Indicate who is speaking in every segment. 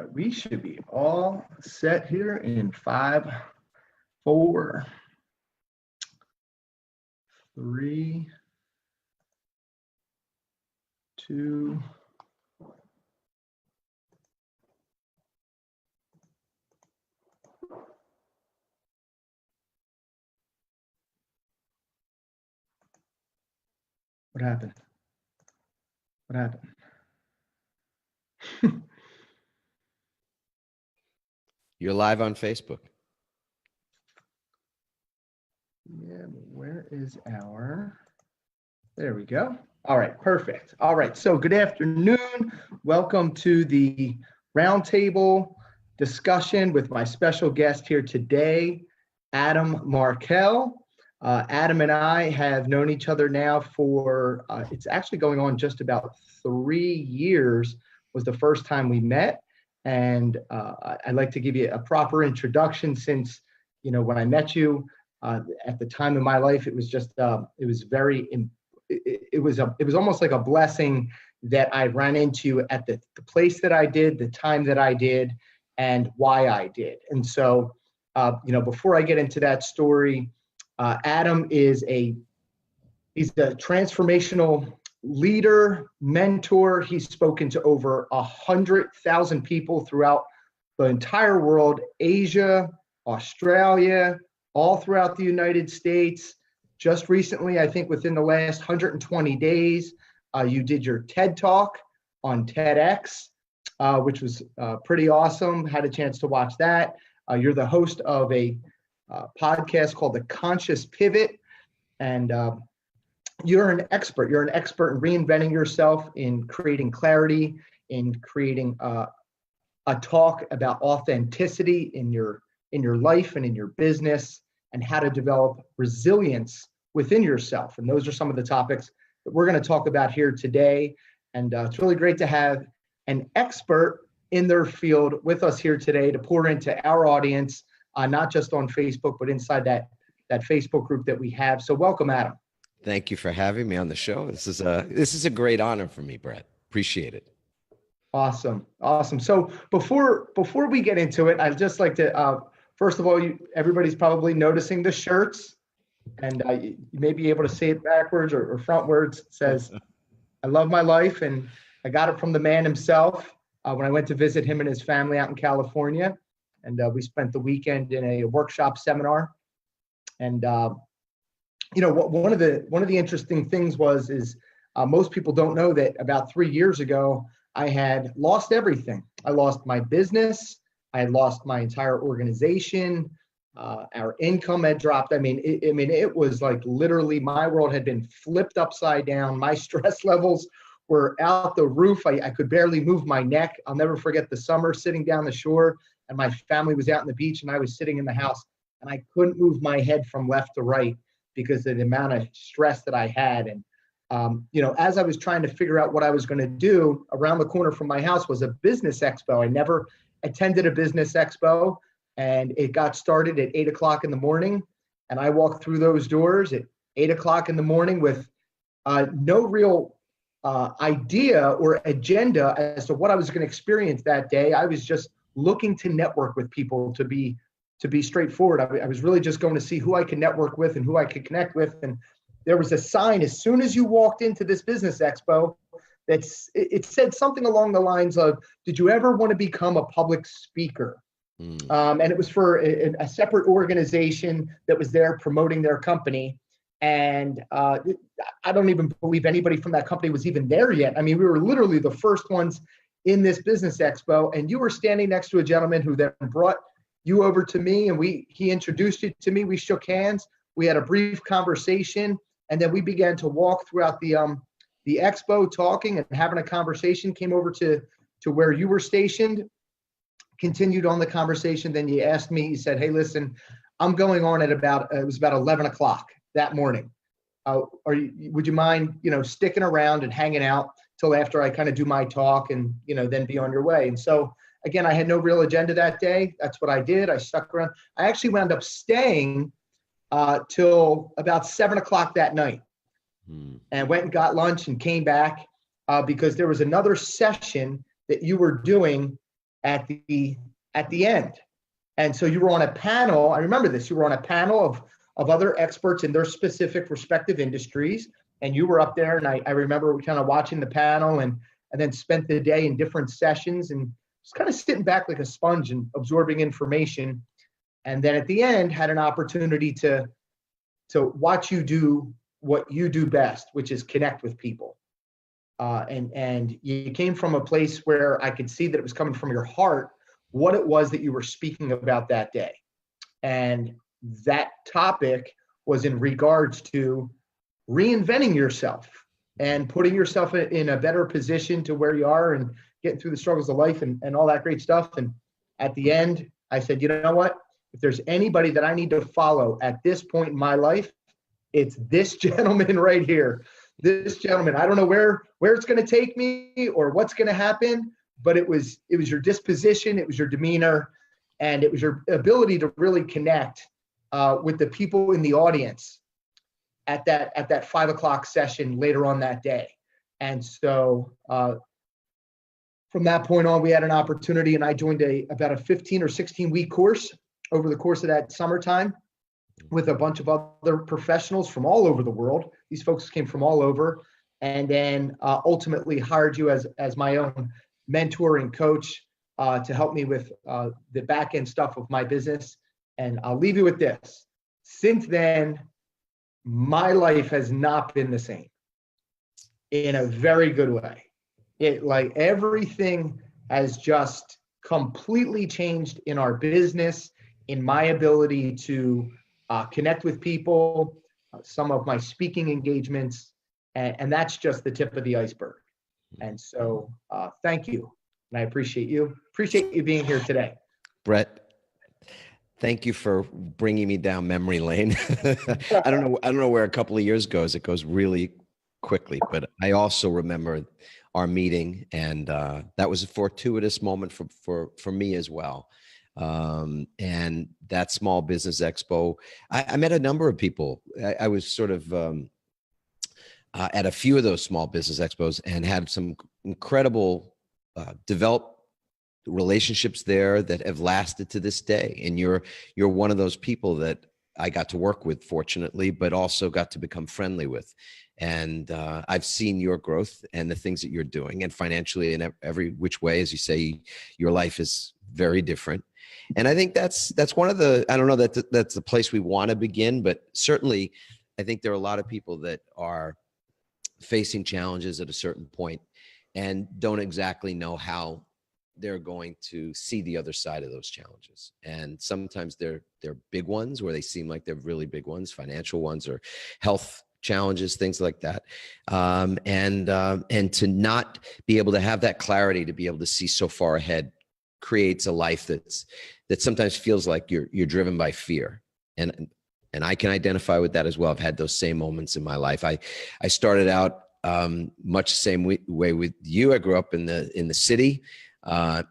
Speaker 1: We should be all set here in 5, 4, 3, 2. What happened? What happened?
Speaker 2: You're live on Facebook.
Speaker 1: Yeah, where is there we go. All right, perfect. All right, so good afternoon. Welcome to the roundtable discussion with my special guest here today, Adam Markel. Adam and I have known each other now for, it's actually going on just about 3 years was the first time we met. And I'd like to give you a proper introduction since, when I met you at the time in my life, it was just, it was almost like a blessing that I ran into at the place that I did, the time that I did, and why I did. And so, before I get into that story, Adam he's a transformational leader, mentor. He's spoken to over 100,000 people throughout the entire world, Asia, Australia, all throughout the United States. Just recently, I think within the last 120 days, you did your TED Talk on TEDx, which was pretty awesome. Had a chance to watch that. You're the host of a podcast called The Conscious Pivot, and you're an expert. You're an expert in reinventing yourself, in creating clarity, in creating a talk about authenticity in your life and in your business, and how to develop resilience within yourself. And those are some of the topics that we're going to talk about here today. And it's really great to have an expert in their field with us here today to pour into our audience, not just on Facebook, but inside that Facebook group that we have. So welcome, Adam.
Speaker 2: Thank you for having me on the show. This is a great honor for me, Brett. Appreciate it.
Speaker 1: Awesome. So before we get into it, I'd just like to, first of all, everybody's probably noticing the shirts, and you may be able to say it backwards or frontwards. It says, "I love my life," and I got it from the man himself when I went to visit him and his family out in California, and we spent the weekend in a workshop seminar. And one of the interesting things is most people don't know that about 3 years ago I had lost everything. I lost my business. I had lost my entire organization. Our income had dropped. It was like literally my world had been flipped upside down. My stress levels were out the roof. I could barely move my neck. I'll never forget the summer sitting down the shore, and my family was out on the beach, and I was sitting in the house, and I couldn't move my head from left to right because of the amount of stress that I had. And as I was trying to figure out what I was going to do, around the corner from my house was a business expo. I never attended a business expo, and it got started at 8:00 in the morning. And I walked through those doors at 8:00 in the morning with no real idea or agenda as to what I was going to experience that day. I was just looking to network with people, to be straightforward. I was really just going to see who I could network with and who I could connect with. And there was a sign as soon as you walked into this business expo it said something along the lines of, "Did you ever want to become a public speaker?" And it was for a separate organization that was there promoting their company. And I don't even believe anybody from that company was even there yet. We were literally the first ones in this business expo, and you were standing next to a gentleman who then brought you over to me, and he introduced you to me. We shook hands. We had a brief conversation, and then we began to walk throughout the expo, talking and having a conversation. Came over to where you were stationed, continued on the conversation. Then you asked me, you said, "Hey, listen, I'm going on at about 11 o'clock that morning. Would you mind, sticking around and hanging out till after I kind of do my talk and, then be on your way?" And so, again, I had no real agenda that day. That's what I did. I stuck around. I actually wound up staying till about 7 o'clock that night, and went and got lunch and came back because there was another session that you were doing at the end. And so you were on a panel. I remember this. You were on a panel of other experts in their specific respective industries. And you were up there. And I remember kind of watching the panel and then spent the day in different sessions and just kind of sitting back like a sponge and absorbing information. And then at the end, had an opportunity to watch you do what you do best, which is connect with people. And you came from a place where I could see that it was coming from your heart, what it was that you were speaking about that day. And that topic was in regards to reinventing yourself and putting yourself in a better position to where you are and getting through the struggles of life and all that great stuff. And at the end, I said, you know what? If there's anybody that I need to follow at this point in my life, it's this gentleman right here. This gentleman. I don't know where it's going to take me or what's going to happen, but it was your disposition, it was your demeanor, and it was your ability to really connect with the people in the audience at that 5:00 session later on that day. And so from that point on, we had an opportunity, and I joined about a 15 or 16 week course over the course of that summertime with a bunch of other professionals from all over the world. These folks came from all over, and then ultimately hired you as my own mentor and coach to help me with the back end stuff of my business. And I'll leave you with this. Since then, my life has not been the same in a very good way. Like everything has just completely changed in our business, in my ability to connect with people, some of my speaking engagements, and that's just the tip of the iceberg. And so thank you. And I appreciate you. Appreciate you being here today.
Speaker 2: Brett, thank you for bringing me down memory lane. I don't know where a couple of years goes. It goes really quickly, but I also remember our meeting, and that was a fortuitous moment for me as well. And that Small Business Expo, I met a number of people. I was sort of at a few of those Small Business Expos and had some incredible developed relationships there that have lasted to this day. And you're one of those people that I got to work with, fortunately, but also got to become friendly with. And I've seen your growth and the things that you're doing, and financially in every which way, as you say, your life is very different. And I think that's one of the, I don't know that that's the place we want to begin, but certainly I think there are a lot of people that are facing challenges at a certain point and don't exactly know how they're going to see the other side of those challenges. And sometimes they're big ones where they seem like they're really big ones, financial ones or health challenges, things like that. And to not be able to have that clarity, to be able to see so far ahead, creates a life that sometimes feels like you're driven by fear. And I can identify with that as well. I've had those same moments in my life. I started out much the same way with you. I grew up in the city,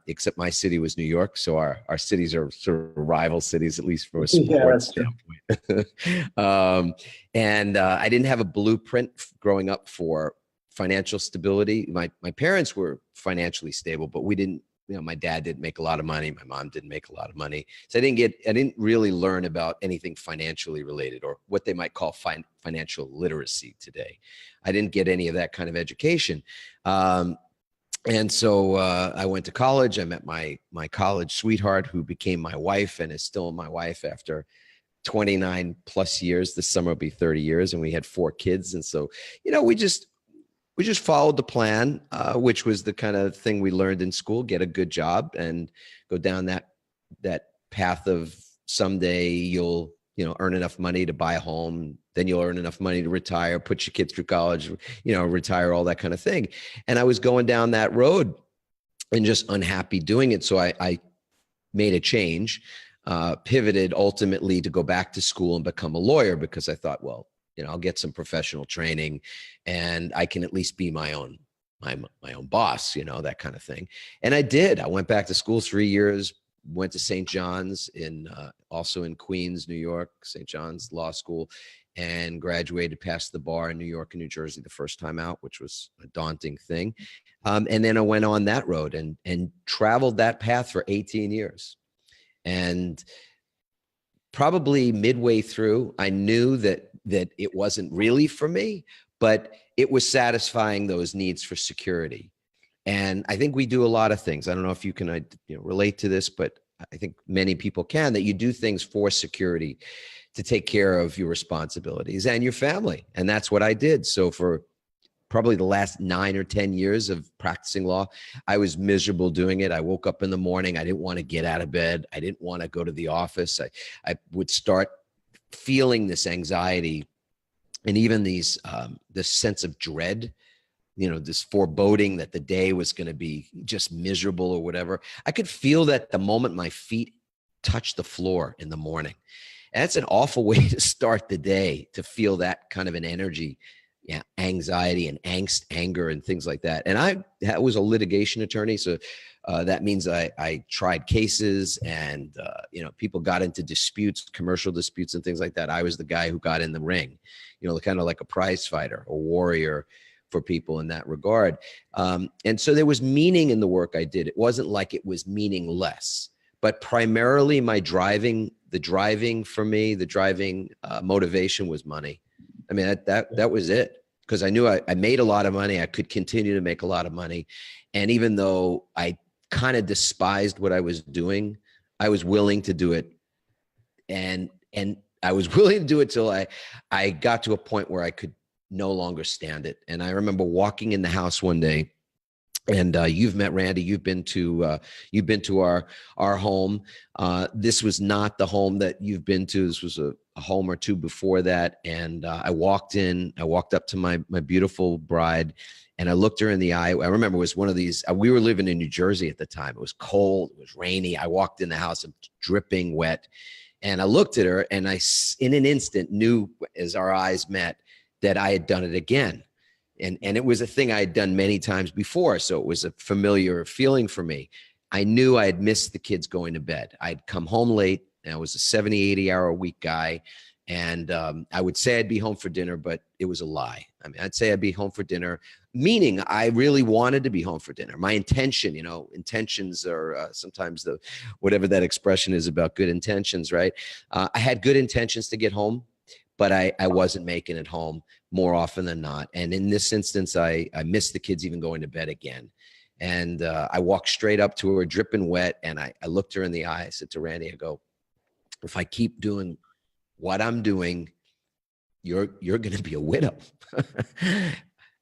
Speaker 2: except my city was New York. So our cities are sort of rival cities, at least from a sports standpoint. And I didn't have a blueprint growing up for financial stability. My parents were financially stable, but we didn't, my dad didn't make a lot of money. My mom didn't make a lot of money. So I didn't really learn about anything financially related, or what they might call financial literacy today. I didn't get any of that kind of education. And so I went to college. I met my college sweetheart, who became my wife and is still my wife after 29 plus years. This summer will be 30 years, and we had 4 kids. And so, we just followed the plan, which was the kind of thing we learned in school: get a good job and go down that path of someday you'll earn enough money to buy a home, then you'll earn enough money to retire, put your kids through college, retire, all that kind of thing. And I was going down that road and just unhappy doing it. So I made a change, pivoted ultimately to go back to school and become a lawyer, because I thought, well, I'll get some professional training and I can at least be my own boss, that kind of thing. And I did. I went back to school 3 years, went to St. John's also in Queens, New York, St. John's Law School, and graduated, passed the bar in New York and New Jersey the first time out, which was a daunting thing. And then I went on that road and traveled that path for 18 years. And probably midway through, I knew that it wasn't really for me, but it was satisfying those needs for security. And I think we do a lot of things. I don't know if you can relate to this, but I think many people can, that you do things for security to take care of your responsibilities and your family. And that's what I did. So for probably the last 9 or 10 years of practicing law, I was miserable doing it. I woke up in the morning. I didn't want to get out of bed. I didn't want to go to the office. I would start feeling this anxiety and even this sense of dread, this foreboding that the day was going to be just miserable or whatever. I could feel that the moment my feet touched the floor in the morning. And that's an awful way to start the day, to feel that kind of an energy, anxiety and angst, anger, and things like that. And I was a litigation attorney. So that means I tried cases and, people got into disputes, commercial disputes and things like that. I was the guy who got in the ring, kind of like a prize fighter, a warrior for people in that regard. And so there was meaning in the work I did. It wasn't like it was meaningless, but primarily the driving motivation was money. I mean, that was it, because I knew I made a lot of money. I could continue to make a lot of money. And even though I kind of despised what I was doing, I was willing to do it. And I was willing to do it till I got to a point where I could no longer stand it. And I remember walking in the house one day, and you've met Randy. You've been to our home. This was not the home that you've been to. This was a home or two before that. And I walked up to my beautiful bride, and I looked her in the eye. I remember it was one of these, we were living in New Jersey at the time. It was cold, it was rainy. I walked in the house, dripping wet. And I looked at her, and I, in an instant, knew as our eyes met that I had done it again. And it was a thing I had done many times before. So it was a familiar feeling for me. I knew I had missed the kids going to bed. I'd come home late, and I was a 70, 80-hour-a-week guy. And I would say I'd be home for dinner, but it was a lie. I mean, I'd say I'd be home for dinner, meaning I really wanted to be home for dinner. My intention, intentions are sometimes whatever that expression is about good intentions, right? I had good intentions to get home, but I wasn't making it home more often than not. And in this instance, I missed the kids even going to bed again. And I walked straight up to her, dripping wet, and I looked her in the eye. I said to Randy, I go, if I keep doing what I'm doing, you're going to be a widow.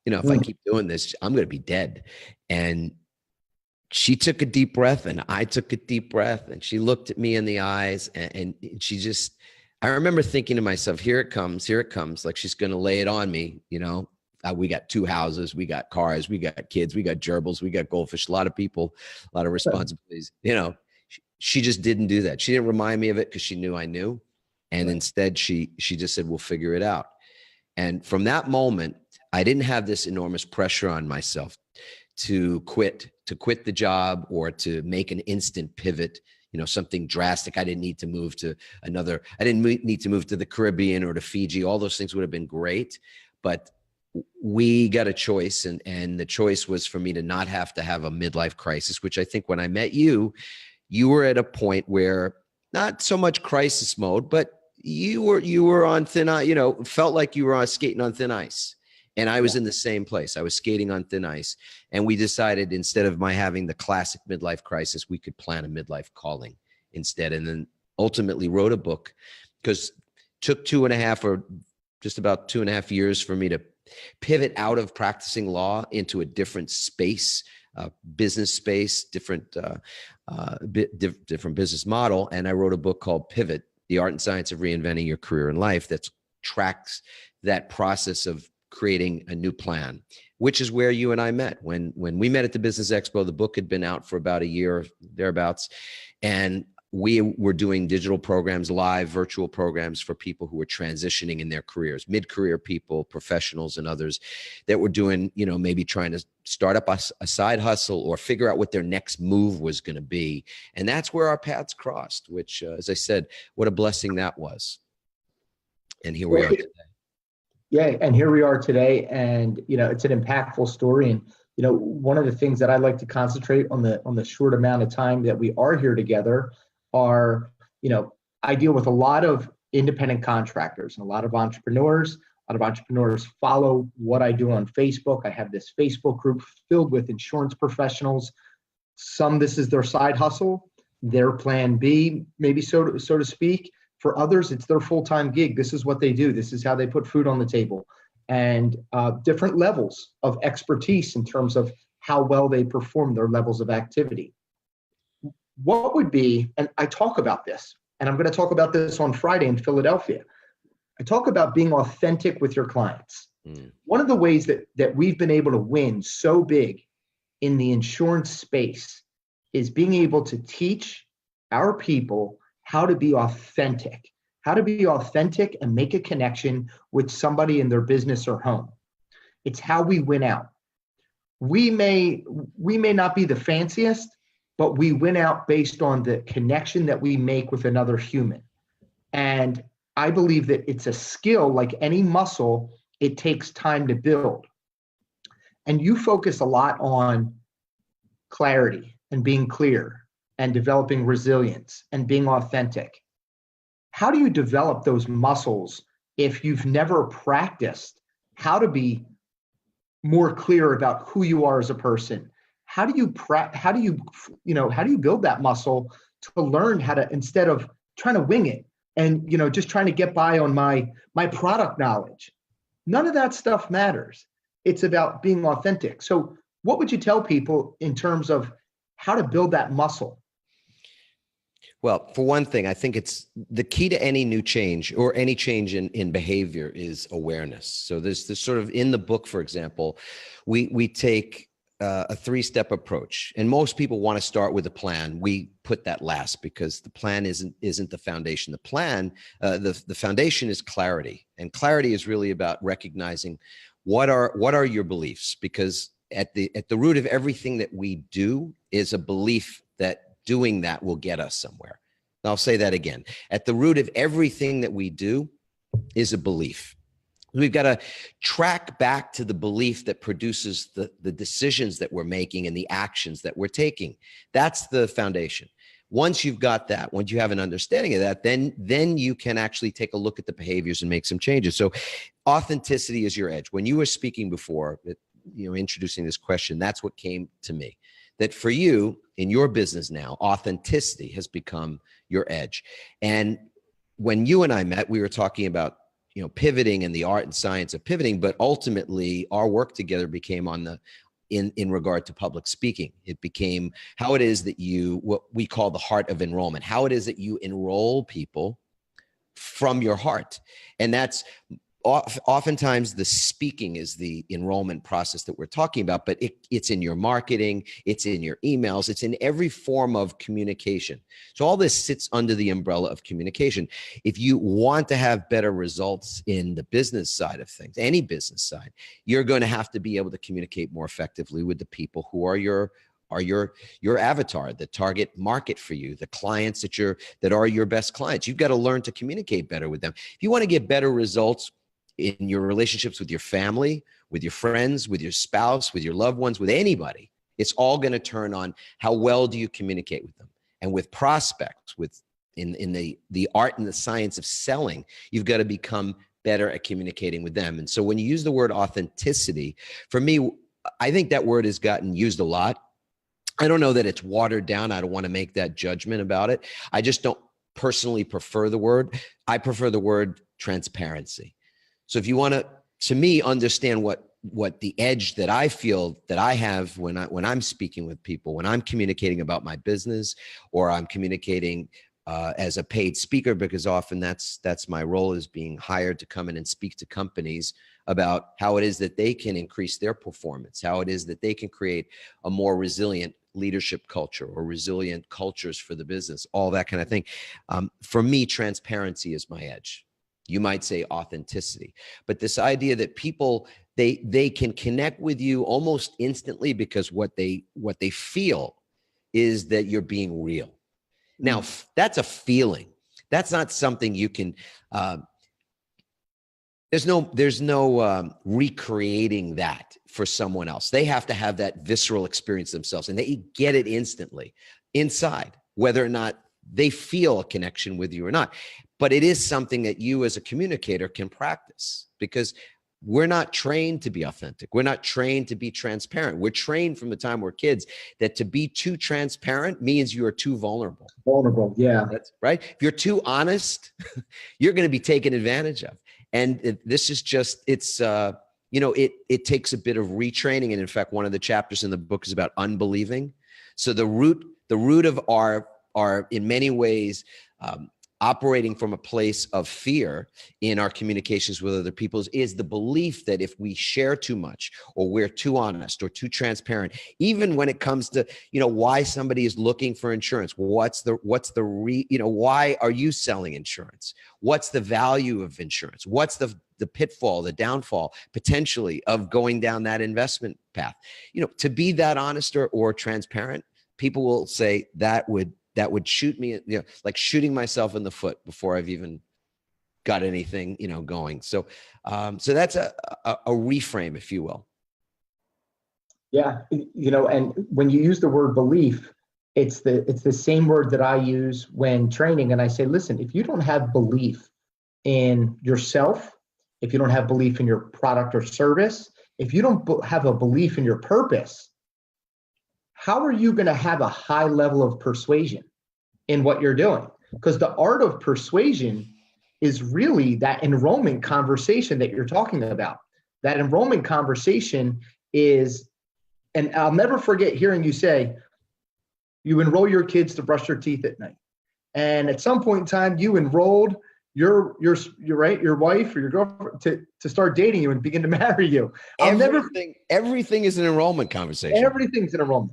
Speaker 2: If I keep doing this, I'm going to be dead. And she took a deep breath, and I took a deep breath, and she looked at me in the eyes, and she just, I remember thinking to myself, here it comes, like she's going to lay it on me. We got 2 houses, we got cars, we got kids, we got gerbils, we got goldfish, a lot of people, a lot of responsibilities. She just didn't do that. She didn't remind me of it because she knew I knew. And instead she just said, we'll figure it out. And from that moment, I didn't have this enormous pressure on myself to quit the job or to make an instant pivot, something drastic. I didn't need to move to I didn't need to move to the Caribbean or to Fiji. All those things would have been great, but we got a choice, and the choice was for me to not have to have a midlife crisis, which I think when I met you, you were at a point where not so much crisis mode, but you were on thin ice, felt like you were skating on thin ice. And I was in the same place. I was skating on thin ice. And we decided, instead of my having the classic midlife crisis, we could plan a midlife calling instead. And then ultimately wrote a book, because it took 2.5 or just about 2.5 years for me to pivot out of practicing law into a different space, business space, different business model. And I wrote a book called Pivot, The Art and Science of Reinventing Your Career and Life, that tracks that process of creating a new plan, which is where you and I met. When we met at the Business Expo, the book had been out for about a year, thereabouts. And we were doing digital programs, live virtual programs for people who were transitioning in their careers, mid-career people, professionals, and others that were doing, maybe trying to start up a side hustle or figure out what their next move was going to be. And that's where our paths crossed, which, as I said, what a blessing that was. And here we are today.
Speaker 1: Yeah, and here we are today, and it's an impactful story. And one of the things that I like to concentrate on the short amount of time that we are here together are, I deal with a lot of independent contractors and a lot of entrepreneurs. A lot of entrepreneurs follow what I do on Facebook. I have this Facebook group filled with insurance professionals. Some, this is their side hustle, their plan B, maybe so to speak. For others, it's their full-time gig. This is what they do. This is how they put food on the table. And different levels of expertise in terms of how well they perform their levels of activity. What would be, and I talk about this, and I'm going to talk about this on Friday in Philadelphia. I talk about being authentic with your clients. One of the ways that we've been able to win so big in the insurance space is being able to teach our people how to be authentic and make a connection with somebody in their business or home. It's how we win out. We may not be the fanciest, but we win out based on the connection that we make with another human. And I believe that it's a skill like any muscle, it takes time to build. And you focus a lot on clarity and being clear and developing resilience and being authentic. How do you develop those muscles if you've never practiced how to be more clear about who you are as a person? How do you build that muscle to learn how to, instead of trying to wing it and just trying to get by on my product knowledge? None of that stuff matters. It's about being authentic. So what would you tell people in terms of how to build that muscle?
Speaker 2: Well, for one thing, I think it's the key to any new change or any change in behavior is awareness. So there's this sort of, in the book, for example, we take a 3-step approach, and most people want to start with a plan. We put that last because the plan isn't the foundation. The plan, the foundation is clarity, and clarity is really about recognizing what are your beliefs, because at the root of everything that we do is a belief that doing that will get us somewhere. And I'll say that again. At the root of everything that we do is a belief. We've got to track back to the belief that produces the decisions that we're making and the actions that we're taking. That's the foundation. Once you've got that, once you have an understanding of that, then you can actually take a look at the behaviors and make some changes. So authenticity is your edge. When you were speaking before, introducing this question, that's what came to me. That for you, in your business now, authenticity has become your edge. And when you and I met, we were talking about, pivoting and the art and science of pivoting, but ultimately our work together became in regard to public speaking. It became how it is that what we call the heart of enrollment, how it is that you enroll people from your heart. And that's oftentimes the speaking is the enrollment process that we're talking about, but it's in your marketing, it's in your emails, it's in every form of communication. So all this sits under the umbrella of communication. If you want to have better results in the business side of things, any business side, you're going to have to be able to communicate more effectively with the people who are your avatar, the target market for you, the clients that are your best clients. You've got to learn to communicate better with them. If you want to get better results in your relationships with your family, with your friends, with your spouse, with your loved ones, with anybody, it's all going to turn on how well do you communicate with them. And with prospects, in the art and the science of selling, you've got to become better at communicating with them. And so when you use the word authenticity, for me, I think that word has gotten used a lot. I don't know that it's watered down. I don't want to make that judgment about it. I just don't personally prefer the word. I prefer the word transparency. So if you want to me, understand what the edge that I feel that I have when I'm speaking with people, when I'm communicating about my business, or I'm communicating as a paid speaker, because often that's my role, is being hired to come in and speak to companies about how it is that they can increase their performance, how it is that they can create a more resilient leadership culture or resilient cultures for the business, all that kind of thing. For me, transparency is my edge. You might say authenticity, but this idea that people, they can connect with you almost instantly because what they feel is that you're being real. Now, that's a feeling. That's not something you can, there's no recreating that for someone else. They have to have that visceral experience themselves, and they get it instantly inside, whether or not they feel a connection with you or not. But it is something that you as a communicator can practice, because we're not trained to be authentic. We're not trained to be transparent. We're trained from the time we're kids that to be too transparent means you are too vulnerable.
Speaker 1: Vulnerable, yeah.
Speaker 2: That's right. If you're too honest, you're going to be taken advantage of. And this is just, it's, it takes a bit of retraining. And in fact, one of the chapters in the book is about unbelieving. So the root of our in many ways, operating from a place of fear in our communications with other people is the belief that if we share too much, or we're too honest or too transparent, even when it comes to, why somebody is looking for insurance, why are you selling insurance? What's the value of insurance? What's the pitfall, the downfall potentially of going down that investment path? To be that honest or transparent, people will say that would shoot me, like shooting myself in the foot before I've even got anything, going. So that's a reframe, if you will.
Speaker 1: Yeah. And when you use the word belief, it's the same word that I use when training. And I say, listen, if you don't have belief in yourself, if you don't have belief in your product or service, if you don't have a belief in your purpose, how are you going to have a high level of persuasion in what you're doing? Because the art of persuasion is really that enrollment conversation that you're talking about. That enrollment conversation is, and I'll never forget hearing you say, you enroll your kids to brush their teeth at night. And at some point in time, you enrolled your wife or your girlfriend to start dating you and begin to marry you.
Speaker 2: Everything is an enrollment conversation.
Speaker 1: Everything's an enrollment.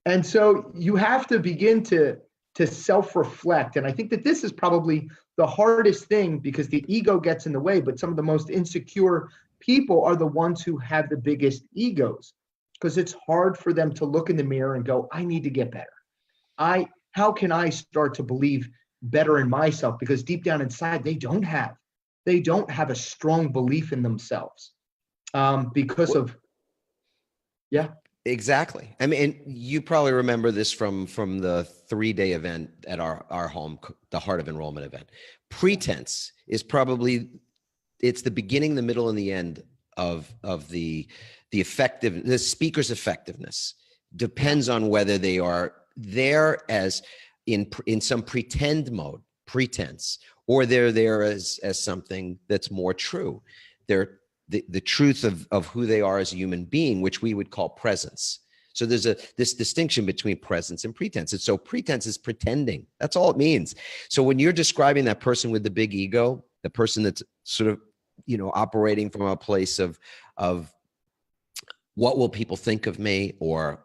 Speaker 1: And so you have to begin to self-reflect. And I think that this is probably the hardest thing, because the ego gets in the way, but some of the most insecure people are the ones who have the biggest egos, because it's hard for them to look in the mirror and go, I need to get better. How can I start to believe better in myself? Because deep down inside, they don't have a strong belief in themselves yeah.
Speaker 2: Exactly. I mean, you probably remember this from the 3-day event at our home, the Heart of Enrollment event. Pretense is probably, it's the beginning, the middle, and the end of the speaker's effectiveness. Depends on whether they are there as in some pretend mode, pretense, or they're there as something that's more true. They're the truth of who they are as a human being, which we would call presence. So there's this distinction between presence and pretense. And so pretense is pretending. That's all it means. So when you're describing that person with the big ego, the person that's sort of, operating from a place of what will people think of me, or,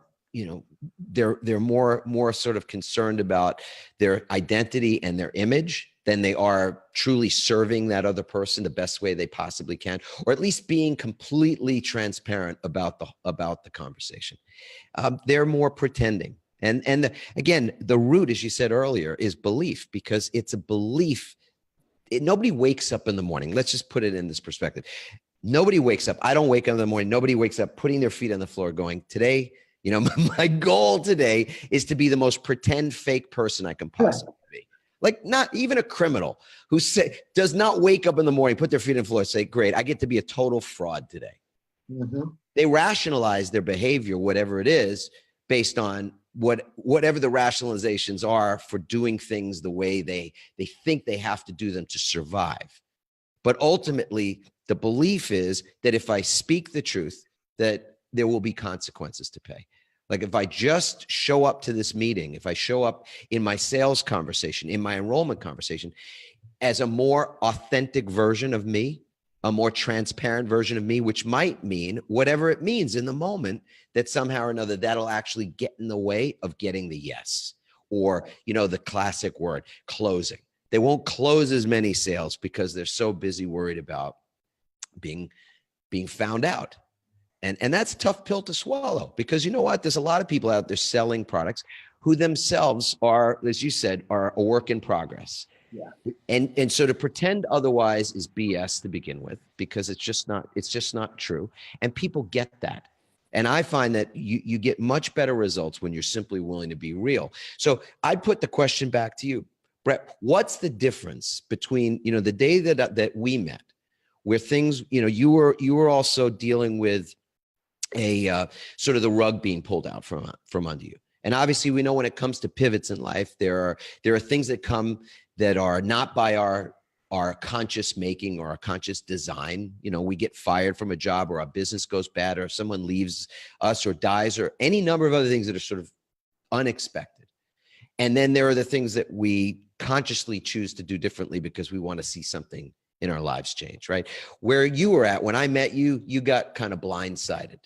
Speaker 2: they're more sort of concerned about their identity and their image than they are truly serving that other person the best way they possibly can, or at least being completely transparent about the conversation. They're more pretending. And again, the root, as you said earlier, is belief, because it's a belief. Nobody wakes up in the morning. Let's just put it in this perspective. Nobody wakes up. I don't wake up in the morning. Nobody wakes up putting their feet on the floor going, today, my goal today is to be the most pretend fake person I can possibly be. Like, not even a criminal who does not wake up in the morning, put their feet on the floor, and say, great, I get to be a total fraud today. Mm-hmm. They rationalize their behavior, whatever it is, based on whatever the rationalizations are for doing things the way they think they have to do them to survive. But ultimately, the belief is that if I speak the truth, that there will be consequences to pay. Like, if I just show up to this meeting, if I show up in my sales conversation, in my enrollment conversation, as a more authentic version of me, a more transparent version of me, which might mean whatever it means in the moment, that somehow or another that'll actually get in the way of getting the yes, or, you know, the classic word, closing. They won't close as many sales because they're so busy worried about being found out. And that's a tough pill to swallow, because you know what? There's a lot of people out there selling products who themselves are, as you said, are a work in progress.
Speaker 1: Yeah.
Speaker 2: And so to pretend otherwise is BS to begin with, because it's just not true. And people get that. And I find that you get much better results when you're simply willing to be real. So I'd put the question back to you, Brett. What's the difference between, you know, the day that we met, where things, you know, you were also dealing with a sort of the rug being pulled out from under you. And obviously we know when it comes to pivots in life, there are things that come that are not by our conscious making or our conscious design. You know, we get fired from a job, or our business goes bad, or if someone leaves us or dies, or any number of other things that are sort of unexpected. And then there are the things that we consciously choose to do differently because we want to see something in our lives change, right? Where you were at when I met you, you got kind of blindsided.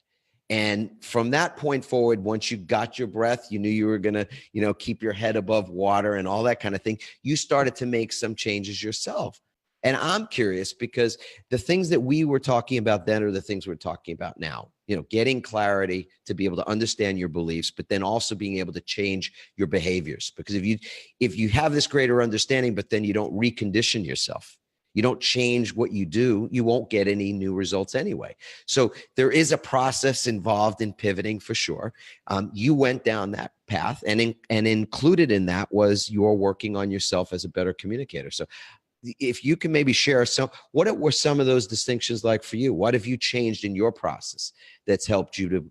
Speaker 2: And from that point forward, once you got your breath, you knew you were going to, you know, keep your head above water and all that kind of thing. You started to make some changes yourself. And I'm curious, because the things that we were talking about then are the things we're talking about now. You know, getting clarity to be able to understand your beliefs, but then also being able to change your behaviors. Because if you have this greater understanding, but then you don't recondition yourself, you don't change what you do, you won't get any new results anyway. So there is a process involved in pivoting for sure. You went down that path, and included in that was your working on yourself as a better communicator. So if you can maybe share what were some of those distinctions like for you? What have you changed in your process that's helped you to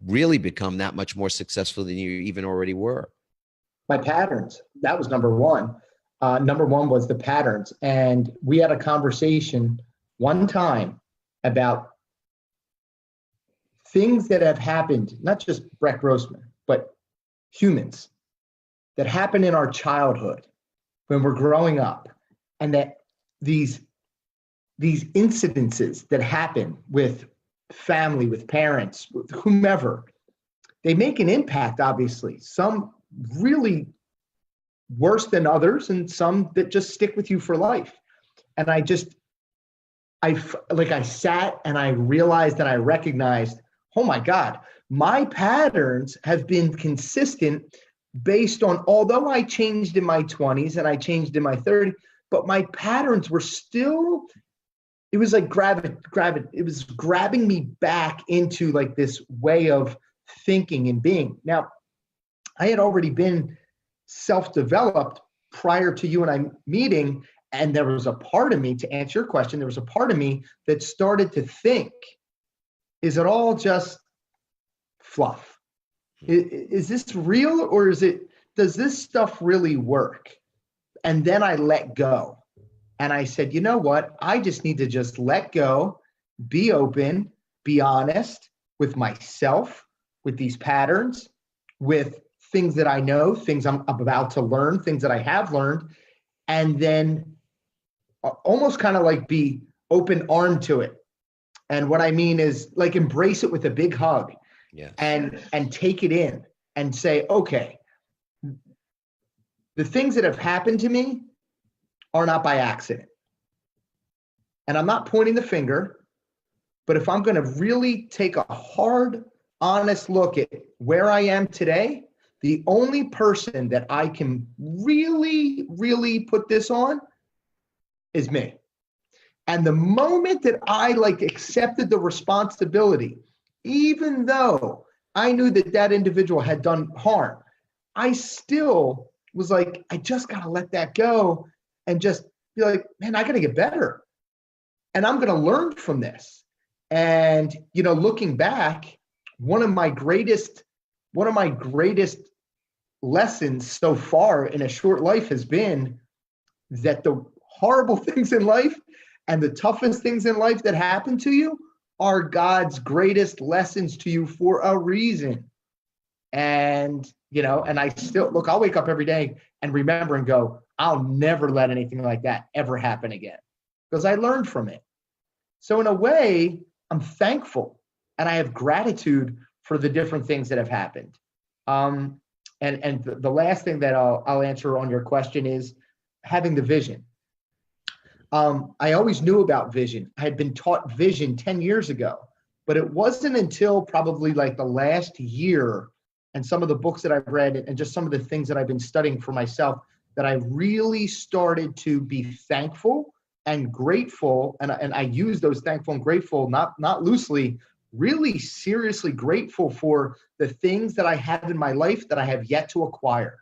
Speaker 2: really become that much more successful than you even already were?
Speaker 1: My patterns. That was number one. Number one was the patterns. And we had a conversation one time about things that have happened, not just Brett Grossman, but humans, that happen in our childhood when we're growing up. And that these incidences that happen with family, with parents, with whomever, they make an impact, obviously. Some really worse than others, and some that just stick with you for life. And I sat and I realized and I recognized, oh my God, my patterns have been consistent based on, although I changed in my 20s and I changed in my 30s, but my patterns were still, it was like it was grabbing me back into like this way of thinking and being. Now, I had already been self-developed prior to you and I meeting, and there was a part of me, to answer your question, there was a part of me that started to think, is it all just fluff? Is this real, or does this stuff really work? And then I let go. And I said, you know what? I just need to just let go, be open, be honest with myself, with these patterns, with things that I know, things I'm about to learn, things that I have learned, and then almost kind of like be open-armed to it. And what I mean is like embrace it with a big hug.
Speaker 2: Yes.
Speaker 1: And take it in and say, okay, the things that have happened to me are not by accident. And I'm not pointing the finger, but if I'm going to really take a hard, honest look at where I am today, the only person that I can really, really put this on is me. And the moment that I accepted the responsibility, even though I knew that individual had done harm, I still was like, I just got to let that go and just be like, man, I got to get better. And I'm going to learn from this. And, looking back, one of my greatest lessons so far in a short life has been that the horrible things in life and the toughest things in life that happen to you are God's greatest lessons to you for a reason. And, and I still, look, I'll wake up every day and remember and go, I'll never let anything like that ever happen again, because I learned from it. So in a way, I'm thankful and I have gratitude for the different things that have happened. And the last thing that I'll answer on your question is having the vision. I always knew about vision. I had been taught vision 10 years ago, but it wasn't until probably like the last year and some of the books that I've read and just some of the things that I've been studying for myself that I really started to be thankful and grateful. And I use those thankful and grateful, not loosely, really seriously grateful for the things that I have in my life that I have yet to acquire,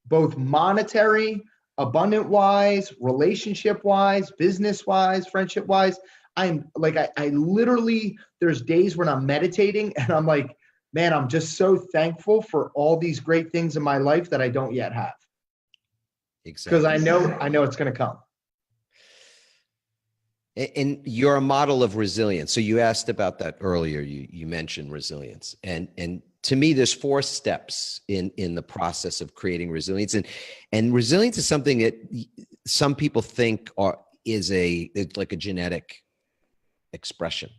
Speaker 1: both monetary, abundant wise, relationship wise, business wise, friendship wise. I'm like, I literally, there's days when I'm meditating and I'm like, man, I'm just so thankful for all these great things in my life that I don't yet have.
Speaker 2: Exactly.
Speaker 1: Because I know it's going to come.
Speaker 2: And you're a model of resilience. So you asked about that earlier. You mentioned resilience, and to me, there's 4 steps in the process of creating resilience. And resilience is something that some people think it's like a genetic expression,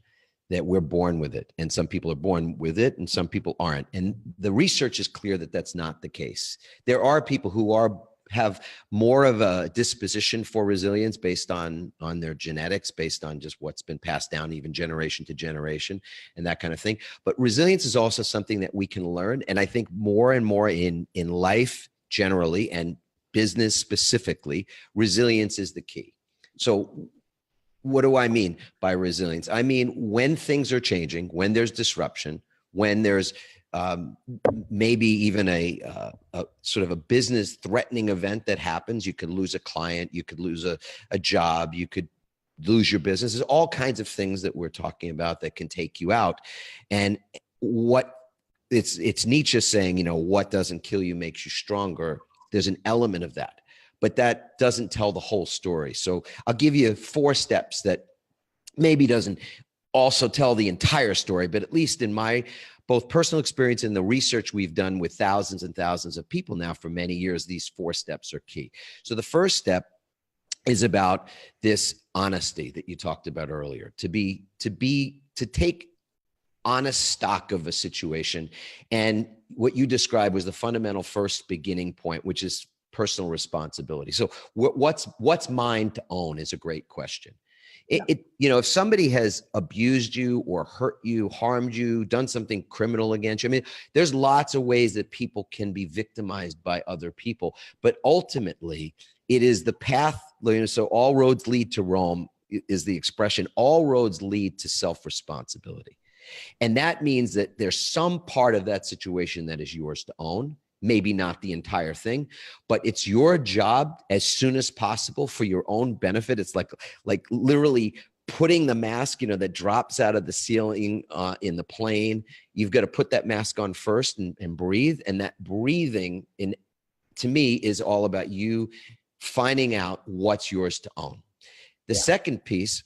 Speaker 2: that we're born with it, and some people are born with it, and some people aren't. And the research is clear that that's not the case. There are people who have more of a disposition for resilience based on their genetics, based on just what's been passed down, even generation to generation and that kind of thing. But resilience is also something that we can learn. And I think more and more in life generally and business specifically, resilience is the key. So what do I mean by resilience? I mean, when things are changing, when there's disruption, when there's maybe even a sort of a business threatening event that happens. You could lose a client, you could lose a job, you could lose your business. There's all kinds of things that we're talking about that can take you out. And it's Nietzsche saying, what doesn't kill you makes you stronger. There's an element of that, but that doesn't tell the whole story. So I'll give you 4 steps that maybe doesn't also tell the entire story, but at least in my both personal experience and the research we've done with thousands and thousands of people now for many years, these 4 steps are key. So the first step is about this honesty that you talked about earlier, to take honest stock of a situation. And what you described was the fundamental first beginning point, which is personal responsibility. So what's mine to own is a great question. If somebody has abused you or hurt you, harmed you, done something criminal against you, I mean, there's lots of ways that people can be victimized by other people, but ultimately it is the path. So all roads lead to Rome is the expression. All roads lead to self-responsibility. And that means that there's some part of that situation that is yours to own. Maybe not the entire thing, but it's your job as soon as possible for your own benefit. It's like literally putting the mask, that drops out of the ceiling in the plane. You've got to put that mask on first and breathe. And that breathing, to me, is all about you finding out what's yours to own. The second piece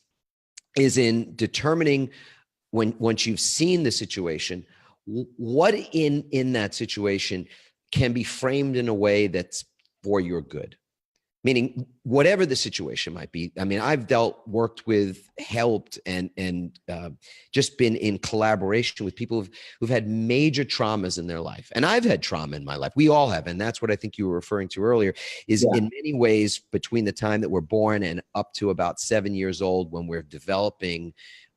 Speaker 2: is in determining once you've seen the situation, what in that situation can be framed in a way that's for your good. Meaning whatever the situation might be. I mean, I've worked with, helped, and just been in collaboration with people who've had major traumas in their life. And I've had trauma in my life. We all have. And that's what I think you were referring to earlier is in many ways between the time that we're born and up to about 7 years old, when we're developing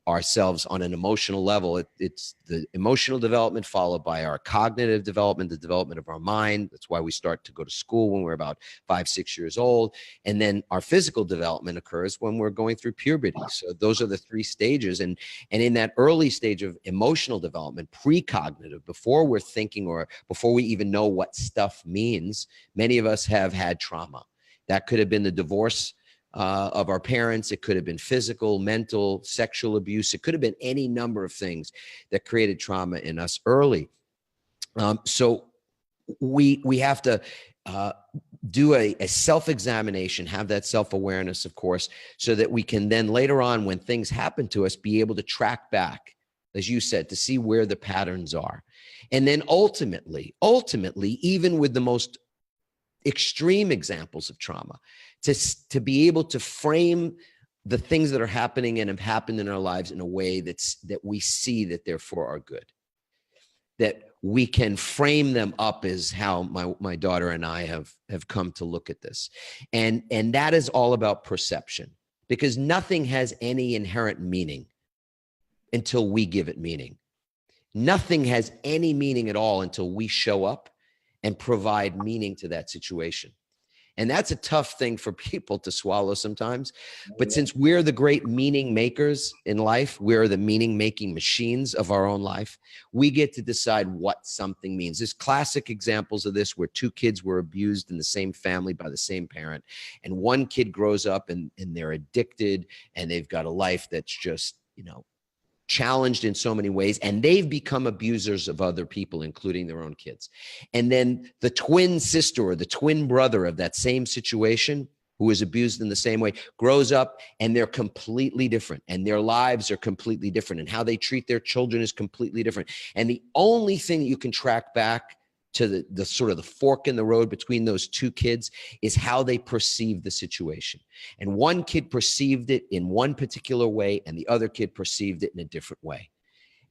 Speaker 2: ourselves on an emotional level. It's the emotional development followed by our cognitive development, the development of our mind. That's why we start to go to school when we're about 5, 6 years old. And then our physical development occurs when we're going through puberty. So those are the 3 stages. And in that early stage of emotional development, precognitive, before we're thinking or before we even know what stuff means, many of us have had trauma. That could have been the divorce of our parents. It could have been physical, mental, sexual abuse. It could have been any number of things that created trauma in us early. So we have to do a self-examination, have that self-awareness, of course, so that we can then later on, when things happen to us, be able to track back, as you said, to see where the patterns are. And then ultimately, even with the most extreme examples of trauma, to be able to frame the things that are happening and have happened in our lives in a way that we see that they're for our good, that we can frame them up as how my daughter and I have come to look at this. And that is all about perception, because nothing has any inherent meaning until we give it meaning. Nothing has any meaning at all until we show up and provide meaning to that situation. And that's a tough thing for people to swallow sometimes. But since we're the great meaning makers in life, we're the meaning making machines of our own life, we get to decide what something means. There's classic examples of this where two kids were abused in the same family by the same parent. And one kid grows up and they're addicted and they've got a life that's just, challenged in so many ways, and they've become abusers of other people, including their own kids. And then the twin sister or the twin brother of that same situation, who is abused in the same way, grows up and they're completely different, and their lives are completely different, and how they treat their children is completely different. And the only thing that you can track back to the sort of the fork in the road between those two kids is how they perceive the situation. And one kid perceived it in one particular way and the other kid perceived it in a different way.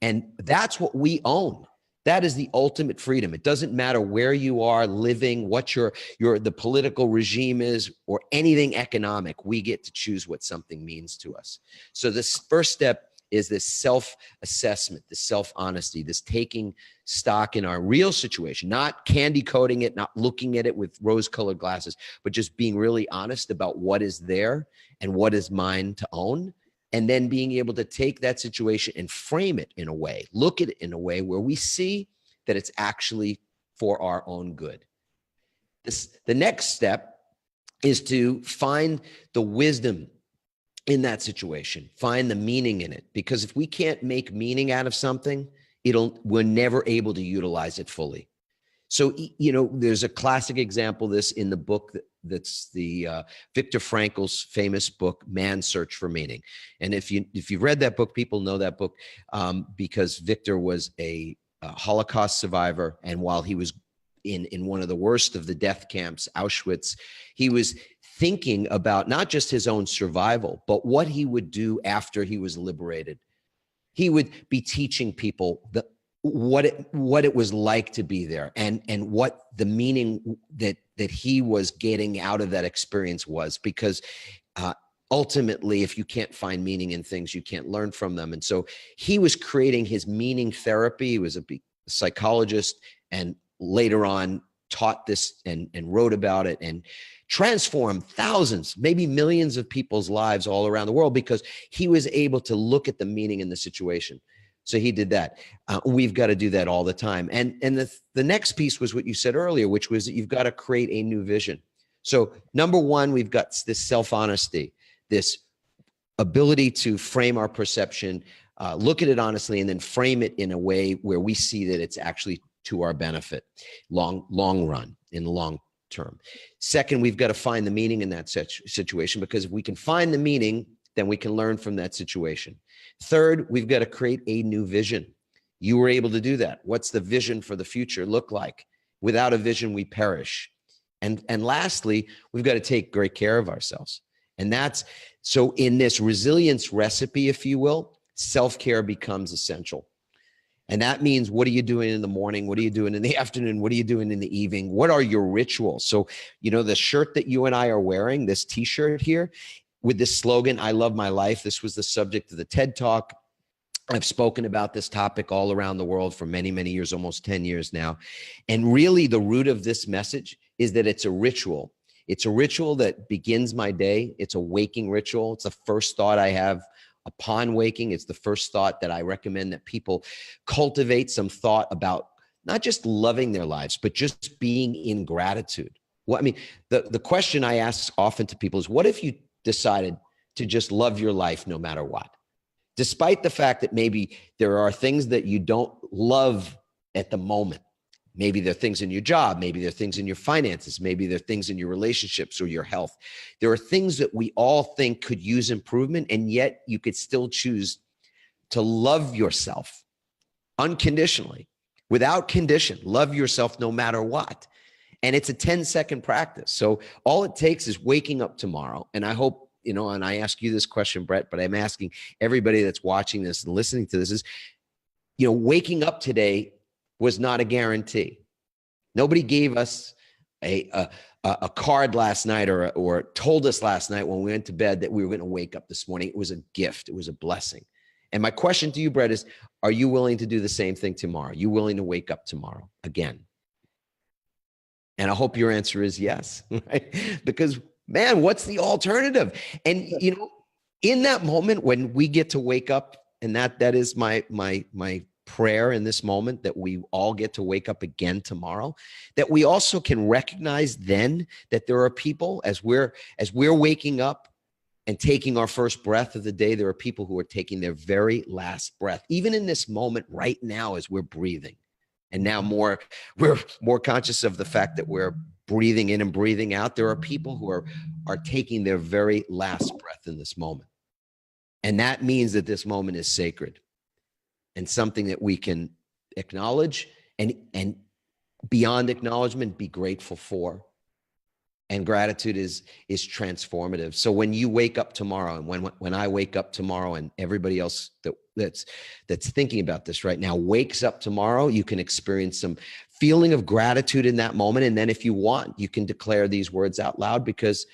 Speaker 2: And that's what we own. That is the ultimate freedom. It doesn't matter where you are living, what the political regime is, or anything economic. We get to choose what something means to us. So this first step is this self-assessment, this self-honesty, this taking stock in our real situation, not candy coating it, not looking at it with rose-colored glasses, but just being really honest about what is there and what is mine to own. And then being able to take that situation and frame it in a way, look at it in a way where we see that it's actually for our own good. The next step is to find the wisdom in that situation, find the meaning in it. Because if we can't make meaning out of something, we're never able to utilize it fully. So, there's a classic example of this in the book that's the Viktor Frankl's famous book, Man's Search for Meaning. And if you've read that book, people know that book because Viktor was a Holocaust survivor. And while he was in one of the worst of the death camps, Auschwitz, he was thinking about not just his own survival, but what he would do after he was liberated. He would be teaching people what it was like to be there, and what the meaning that he was getting out of that experience was, because ultimately, if you can't find meaning in things, you can't learn from them. And so he was creating his meaning therapy. He was a psychologist, and later on taught this and wrote about it and transformed thousands, maybe millions of people's lives all around the world, because he was able to look at the meaning in the situation. So he did that. We've got to do that all the time. And the next piece was what you said earlier, which was that you've got to create a new vision. So number one, we've got this self-honesty, this ability to frame our perception, look at it honestly, and then frame it in a way where we see that it's actually to our benefit, long run, in the long term. Second, we've got to find the meaning in that situation, because if we can find the meaning, then we can learn from that situation. Third, we've got to create a new vision. You were able to do that. What's the vision for the future look like? Without a vision, we perish. And lastly, we've got to take great care of ourselves. And that's, so in this resilience recipe, if you will, self-care becomes essential. And that means, what are you doing in the morning? What are you doing in the afternoon? What are you doing in the evening? What are your rituals? So, the shirt that you and I are wearing, this t-shirt here, with this slogan, I love my life. This was the subject of the TED Talk. I've spoken about this topic all around the world for many, many years, almost 10 years now. And really the root of this message is that it's a ritual. It's a ritual that begins my day. It's a waking ritual. It's the first thought I have upon waking. It's the first thought that I recommend that people cultivate some thought about not just loving their lives, but just being in gratitude. The question I ask often to people is, what if you decided to just love your life no matter what? Despite the fact that maybe there are things that you don't love at the moment. Maybe there are things in your job. Maybe there are things in your finances. Maybe there are things in your relationships or your health. There are things that we all think could use improvement, and yet you could still choose to love yourself unconditionally, without condition. Love yourself no matter what. And it's a 10-second practice. So all it takes is waking up tomorrow. And I hope and I ask you this question, Brett, but I'm asking everybody that's watching this and listening to this is, waking up today was not a guarantee. Nobody gave us a card last night or told us last night when we went to bed that we were going to wake up this morning. It was a gift. It was a blessing. And my question to you, Brett, is, are you willing to do the same thing tomorrow? Are you willing to wake up tomorrow again? And I hope your answer is yes, right? Because, man, what's the alternative? And, in that moment when we get to wake up, and that is my prayer in this moment, that we all get to wake up again tomorrow, that we also can recognize then that there are people, as we're waking up and taking our first breath of the day, there are people who are taking their very last breath, even in this moment right now as we're breathing. And now we're more conscious of the fact that we're breathing in and breathing out. There are people who are taking their very last breath in this moment. And that means that this moment is sacred and something that we can acknowledge and beyond acknowledgement, be grateful for. And gratitude is transformative. So when you wake up tomorrow, and when I wake up tomorrow, and everybody else that's thinking about this right now wakes up tomorrow, you can experience some feeling of gratitude in that moment. And then if you want, you can declare these words out loud, because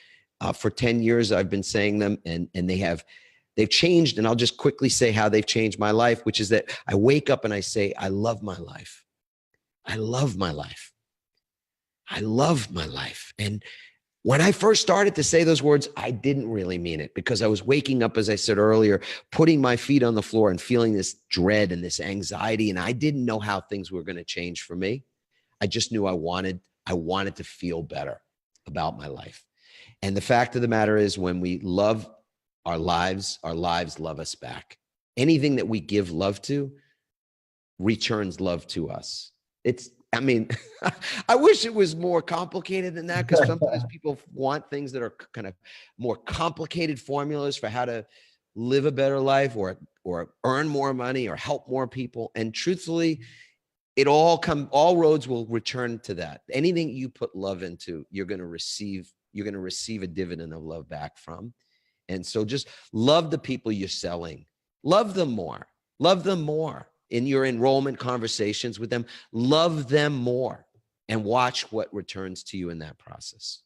Speaker 2: for 10 years I've been saying them, and they've changed. And I'll just quickly say how they've changed my life, which is that I wake up and I say, I love my life. I love my life. I love my life. And when I first started to say those words, I didn't really mean it, because I was waking up, as I said earlier, putting my feet on the floor and feeling this dread and this anxiety. And I didn't know how things were going to change for me. I just knew I wanted to feel better about my life. And the fact of the matter is, when we love our lives love us back. Anything that we give love to returns love to us. I wish it was more complicated than that, because sometimes people want things that are kind of more complicated formulas for how to live a better life or earn more money or help more people. And truthfully, all roads will return to that. Anything you put love into, you're going to receive a dividend of love back from. And so just love the people you're selling. Love them more. Love them more. In your enrollment conversations with them, love them more, and watch what returns to you in that process.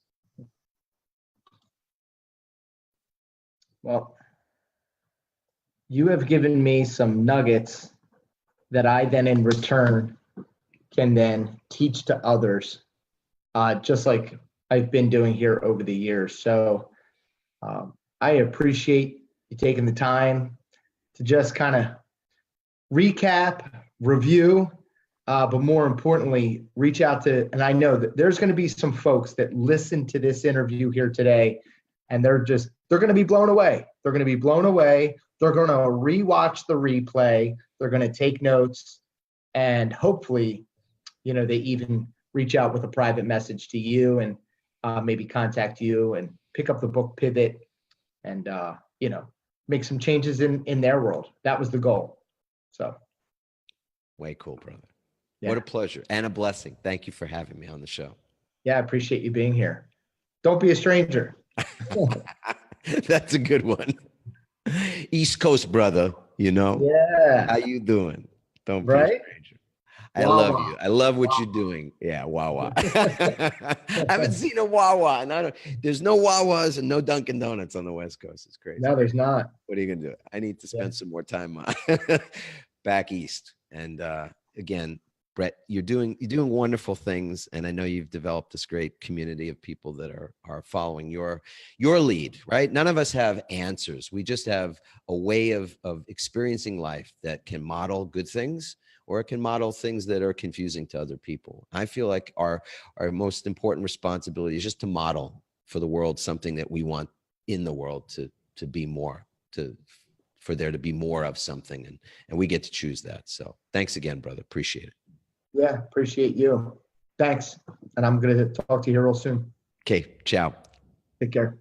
Speaker 1: Well, you have given me some nuggets that I then in return can then teach to others, just like I've been doing here over the years. So I appreciate you taking the time to just kind of recap, review, but more importantly, reach out to, and I know that there's going to be some folks that listen to this interview here today, and they're going to be blown away. They're going to be blown away. They're going to rewatch the replay. They're going to take notes, and hopefully, they even reach out with a private message to you, and maybe contact you and pick up the book Pivot, and make some changes in their world. That was the goal. So,
Speaker 2: way cool, brother.
Speaker 1: Yeah.
Speaker 2: What a pleasure and a blessing. Thank you for having me on the show.
Speaker 1: Yeah, I appreciate you being here. Don't be a stranger.
Speaker 2: That's a good one. East Coast brother,
Speaker 1: Yeah.
Speaker 2: How you doing? Don't be a stranger. I love you. I love what you're doing. Yeah, Wawa. I haven't seen a Wawa, and there's no Wawas and no Dunkin' Donuts on the West Coast. It's crazy.
Speaker 1: No, there's not.
Speaker 2: What are you gonna do? I need to spend some more time back east. And again, Brett, you're doing wonderful things, and I know you've developed this great community of people that are following your lead. Right? None of us have answers. We just have a way of experiencing life that can model good things, or it can model things that are confusing to other people. I feel like our most important responsibility is just to model for the world something that we want in the world to be more, for there to be more of something, and we get to choose that. So thanks again, brother. Appreciate it.
Speaker 1: Yeah, appreciate you. Thanks. And I'm going to talk to you here real soon.
Speaker 2: Okay, ciao.
Speaker 1: Take care.